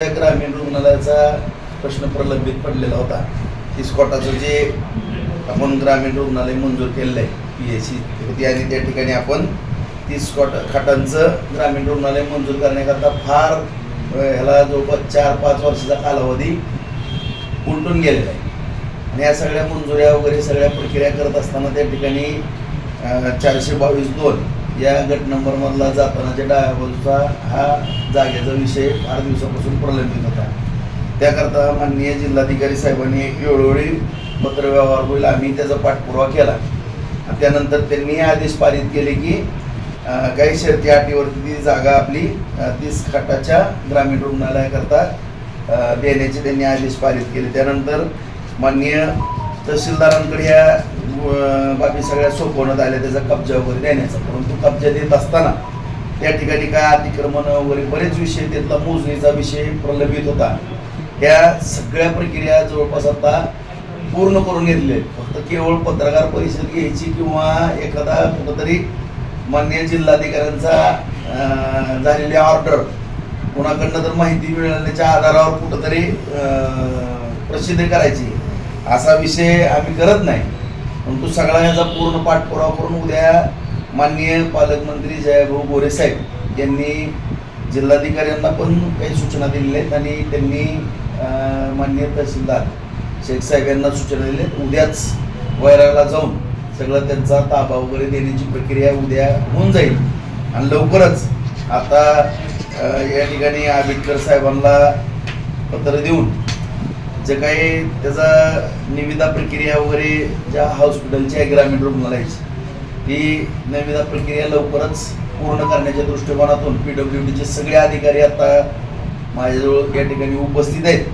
ग्रामीण रुग्णालयाचा प्रश्न प्रलंबित पडलेला होता. 30 कोटाचं जे आपण ग्रामीण रुग्णालय मंजूर केलेलं आहे PSC होती आणि त्या ठिकाणी आपण 30 खाटांचं ग्रामीण रुग्णालय मंजूर करण्याकरता फार ह्याला जवळपास 4-5 वर्षाचा कालावधी उलटून गेलेला आहे. आणि या सगळ्या मंजुऱ्या वगैरे सगळ्या प्रक्रिया करत असताना त्या ठिकाणी 422-2 या गट नंबरमधला जातानाच्या डाव्या बाजूचा हा जागेचा विषय 8 दिवसापासून प्रलंबित होता. त्याकरता माननीय जिल्हाधिकारी साहेबांनी वेळोवेळी पत्रव्यवहार होईल आम्ही त्याचा पाठपुरावा केला. त्यानंतर त्यांनी आदेश पारित केले की काही शर्ती अटीवरती ती जागा आपली 30 खाटाच्या ग्रामीण रुग्णालयाकरता देण्याचे त्यांनी आदेश पारित केले. त्यानंतर माननीय तहसीलदारांकडे या बाबी सगळ्या सोपवण्यात आल्या त्याचा कब्जा वगैरे देण्याचा. परंतु कब्जा देत असताना त्या ठिकाणी काय अतिक्रमण वगैरे बरेच विषय त्यातला मोजणीचा विषय प्रलंबित होता. त्या सगळ्या प्रक्रिया जवळपास आता पूर्ण करून घेतले. फक्त केवळ पत्रकार परिषद घ्यायची किंवा एखादा कुठंतरी माननीय जिल्हाधिकाऱ्यांचा झालेली ऑर्डर कोणाकडनं तर माहिती मिळाल्याच्या आधारावर कुठंतरी प्रसिद्ध करायची असा विषय आम्ही करत नाही. परंतु सगळा याचा पूर्ण पाठपुरावा करून उद्या माननीय पालकमंत्री जयभाऊ गोरे साहेब यांनी जिल्हाधिकाऱ्यांना पण काही सूचना दिलेल्या आहेत आणि त्यांनी माननीय तहसीलदार शेख साहेब यांना सूचना दिल्या आहेत. उद्याच वैराला जाऊन सगळं त्यांचा ताबा वगैरे देण्याची प्रक्रिया उद्या होऊन जाईल. आणि लवकरच आता या ठिकाणी आंबेडकर साहेबांना पत्र देऊन जे काही त्याचा निविदा प्रक्रिया वगैरे ज्या हॉस्पिटलची आहे ग्रामीण रुग्णालयाची ती निविदा प्रक्रिया लवकरच पूर्ण करण्याच्या दृष्टिकोनातून PWDचे सगळे अधिकारी आता माझ्याजवळ या ठिकाणी उपस्थित आहेत.